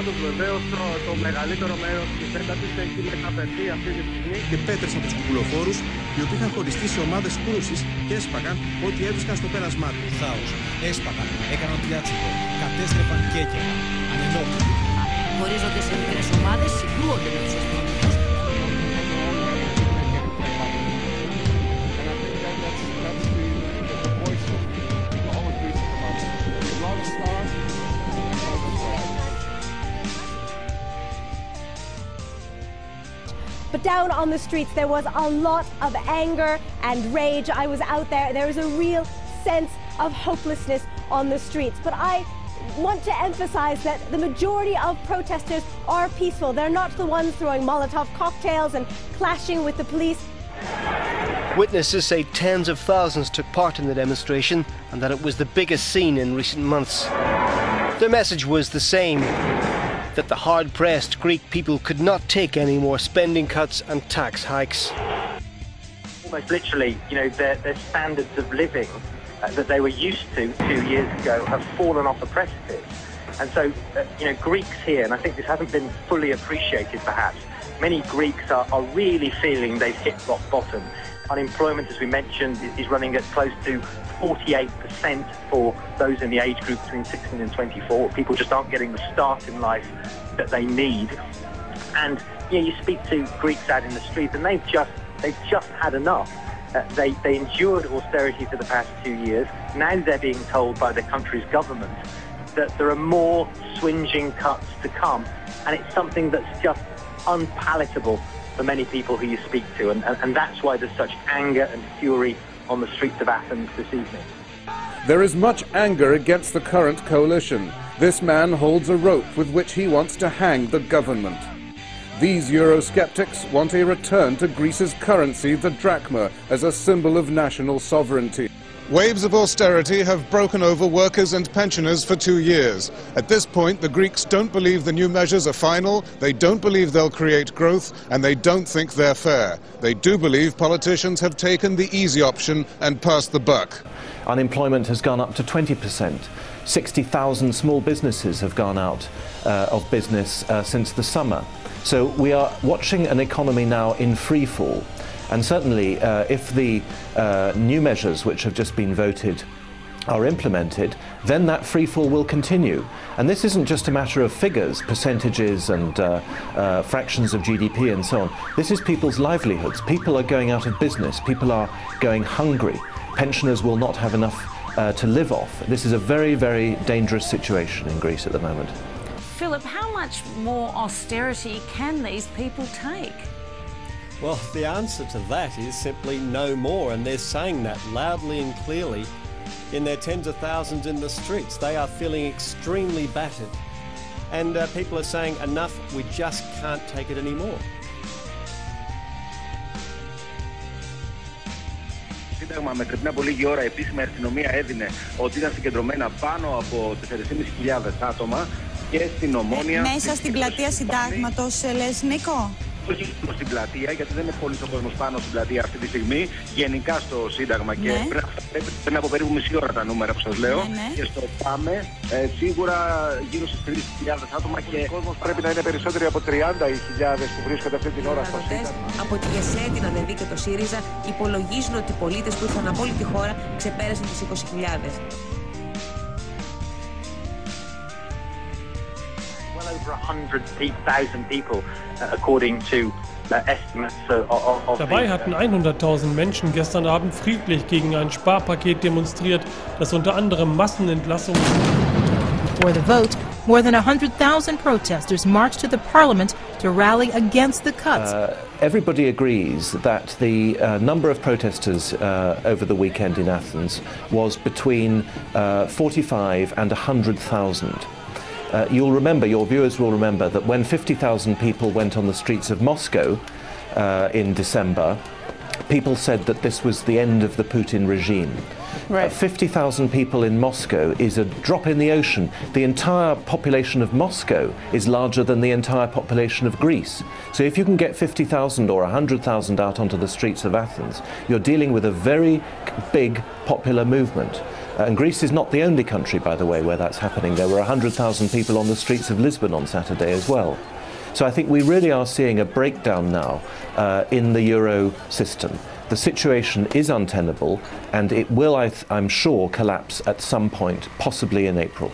συντάγματος βεβαίως το μεγαλύτερο μέρος της έντασης έχει μεταφερθεί αυτή τη στιγμή. Και πέτρες από τους κουκουλοφόρους, οι οποίοι είχαν χωριστεί σε ομάδες κρούσης και έσπαγαν ό,τι έβρισκαν στο πέρασμά του. Χάος, έσπαγαν, έκαναν τριάτσικο, κατέστρεφαν και έκαιγαν, ανενόχλητοι. Χωρίζονται σε μικρές ομάδες, συγκρούονται με τους αστυνομικούς. But down on the streets, there was a lot of anger and rage. I was out there. There was a real sense of hopelessness on the streets. But I want to emphasize that the majority of protesters are peaceful. They're not the ones throwing Molotov cocktails and clashing with the police. Witnesses say tens of thousands took part in the demonstration and that it was the biggest seen in recent months. Their message was the same, that the hard-pressed Greek people could not take any more spending cuts and tax hikes. Almost literally, their standards of living that they were used to 2 years ago have fallen off a precipice. And so, Greeks here, and I think this hasn't been fully appreciated perhaps, many Greeks are really feeling they've hit rock bottom. Unemployment, as we mentioned, is running at close to 48% for those in the age group between 16 and 24. People just aren't getting the start in life that they need. And you speak to Greeks out in the street, and they've just had enough. They endured austerity for the past 2 years. Now they're being told by the country's government that there are more swinging cuts to come, and it's something that's just unpalatable for many people who you speak to, and that's why there's such anger and fury on the streets of Athens this evening. There is much anger against the current coalition. This man holds a rope with which he wants to hang the government. These Eurosceptics want a return to Greece's currency, the drachma, as a symbol of national sovereignty. Waves of austerity have broken over workers and pensioners for 2 years. At this point, the Greeks don't believe the new measures are final, they don't believe they'll create growth, and they don't think they're fair. They do believe politicians have taken the easy option and passed the buck. Unemployment has gone up to 20%. 60,000 small businesses have gone out of business since the summer. So we are watching an economy now in free fall. And certainly, if the new measures which have just been voted are implemented, then that freefall will continue. And this isn't just a matter of figures, percentages and fractions of GDP and so on. This is people's livelihoods. People are going out of business. People are going hungry. Pensioners will not have enough to live off. This is a very, very dangerous situation in Greece at the moment. Philip, how much more austerity can these people take? Well, the answer to that is simply no more, and they're saying that loudly and clearly in their tens of thousands in the streets. They are feeling extremely battered, and people are saying enough, we just can't take it anymore. Σύνταγμα μέχρι πριν από λίγη ώρα η επίσημη αστυνομία έδινε ότι ήταν συγκεντρωμένα πάνω από 4.500 άτομα και στην Ομόνια. Μέσα στην πλατεία Συντάγματος, λες, Νίκο? Όχι στην πλατεία, γιατί δεν είναι πολύ ο κόσμος πάνω στην πλατεία αυτή τη στιγμή, γενικά στο Σύνταγμα. Και πριν από περίπου μισή ώρα τα νούμερα που σας λέω. Και στο Πάμε, σίγουρα γύρω στις 3.000 άτομα και ο κόσμος πρέπει να είναι περισσότεροι από 30.000 που βρίσκονται αυτή την ώρα στο Σύνταγμα. Από τη ΓΕΣΕ, την ΑΔΕΔ και το ΣΥΡΙΖΑ υπολογίζουν ότι οι πολίτες που ήρθαν από όλη τη χώρα ξεπέρασαν τις 20.000. Over 100,000 people, according to estimates of Dabei hatten 100.000 Menschen gestern Abend friedlich gegen ein Sparpaket demonstriert, das unter anderem Massenentlassungen. For the vote, more than 100,000 protesters marched to the parliament to rally against the cuts. Everybody agrees that the number of protesters over the weekend in Athens was between 45 and 100,000. You'll remember, your viewers will remember, that when 50,000 people went on the streets of Moscow in December, people said that this was the end of the Putin regime. Right. 50,000 people in Moscow is a drop in the ocean. The entire population of Moscow is larger than the entire population of Greece. So if you can get 50,000 or 100,000 out onto the streets of Athens, you're dealing with a very big popular movement. And Greece is not the only country, by the way, where that's happening. There were 100,000 people on the streets of Lisbon on Saturday as well. So I think we really are seeing a breakdown now in the euro system. The situation is untenable, and it will, I'm sure, collapse at some point, possibly in April.